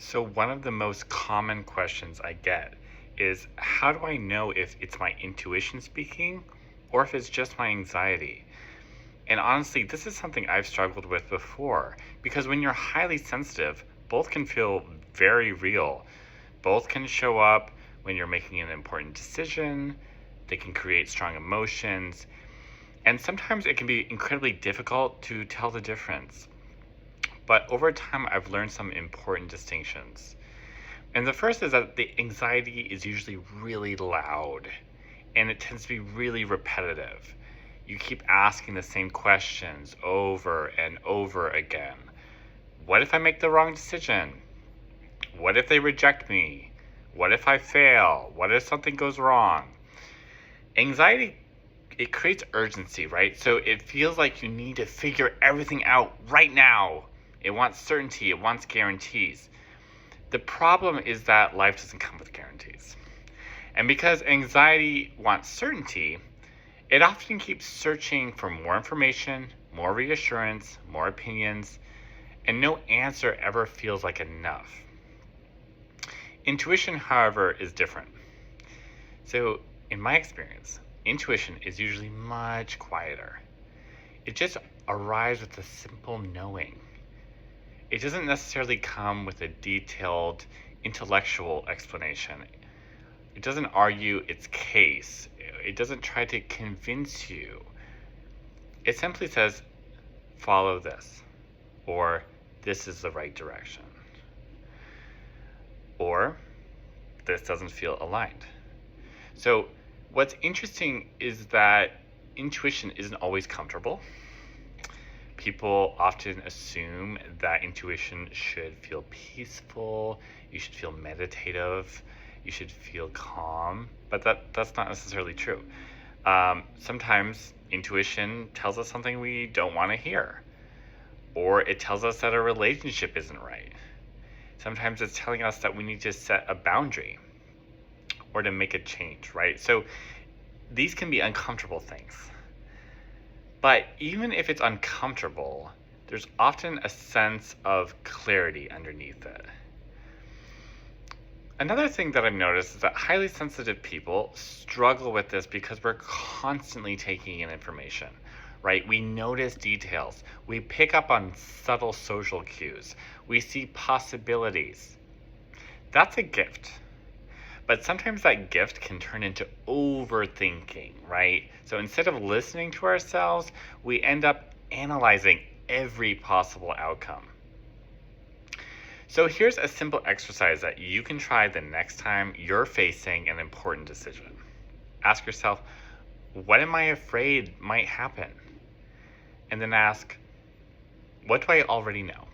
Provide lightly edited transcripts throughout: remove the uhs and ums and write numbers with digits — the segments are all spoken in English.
So, one of the most common questions I get is how do I know if it's my intuition speaking or if it's just my anxiety? And honestly, this is something I've struggled with before because when you're highly sensitive, both can feel very real. Both can show up when you're making an important decision, they can create strong emotions, and sometimes it can be incredibly difficult to tell the difference. But over time, I've learned some important distinctions. And the first is that the anxiety is usually really loud and it tends to be really repetitive. You keep asking the same questions over and over again. What if I make the wrong decision? What if they reject me? What if I fail? What if something goes wrong? Anxiety, it creates urgency, right? So it feels like you need to figure everything out right now. It wants certainty, it wants guarantees. The problem is that life doesn't come with guarantees. And because anxiety wants certainty, it often keeps searching for more information, more reassurance, more opinions, and no answer ever feels like enough. Intuition, however, is different. So, in my experience, intuition is usually much quieter. It just arrives with a simple knowing. It doesn't necessarily come with a detailed intellectual explanation. It doesn't argue its case. It doesn't try to convince you. It simply says, follow this, or this is the right direction, or this doesn't feel aligned. So what's interesting is that intuition isn't always comfortable. People often assume that intuition should feel peaceful, you should feel meditative, you should feel calm, but that's not necessarily true. Sometimes intuition tells us something we don't want to hear, or it tells us that a relationship isn't right. Sometimes it's telling us that we need to set a boundary or to make a change, right? So these can be uncomfortable things. But even if it's uncomfortable, there's often a sense of clarity underneath it. Another thing that I've noticed is that highly sensitive people struggle with this because we're constantly taking in information, right? We notice details. We pick up on subtle social cues. We see possibilities. That's a gift. But sometimes that gift can turn into overthinking, right? So instead of listening to ourselves, we end up analyzing every possible outcome. So here's a simple exercise that you can try the next time you're facing an important decision. Ask yourself, what am I afraid might happen? And then ask, what do I already know?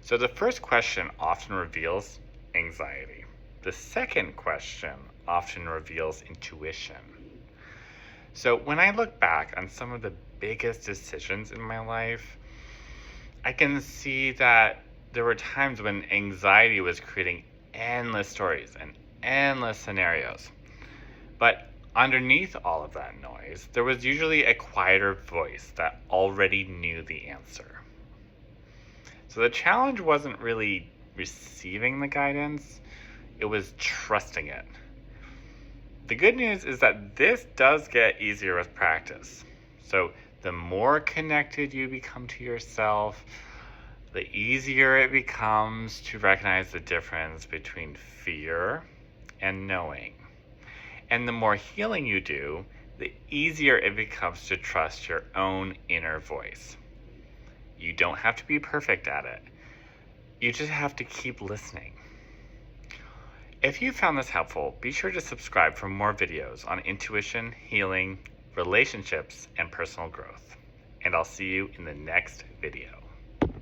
So the first question often reveals anxiety. The second question often reveals intuition. So when I look back on some of the biggest decisions in my life, I can see that there were times when anxiety was creating endless stories and endless scenarios. But underneath all of that noise, there was usually a quieter voice that already knew the answer. So the challenge wasn't really receiving the guidance, it was trusting it. The good news is that this does get easier with practice. So the more connected you become to yourself, the easier it becomes to recognize the difference between fear and knowing. And the more healing you do, the easier it becomes to trust your own inner voice. You don't have to be perfect at it. You just have to keep listening. If you found this helpful, be sure to subscribe for more videos on intuition, healing, relationships, and personal growth. And I'll see you in the next video.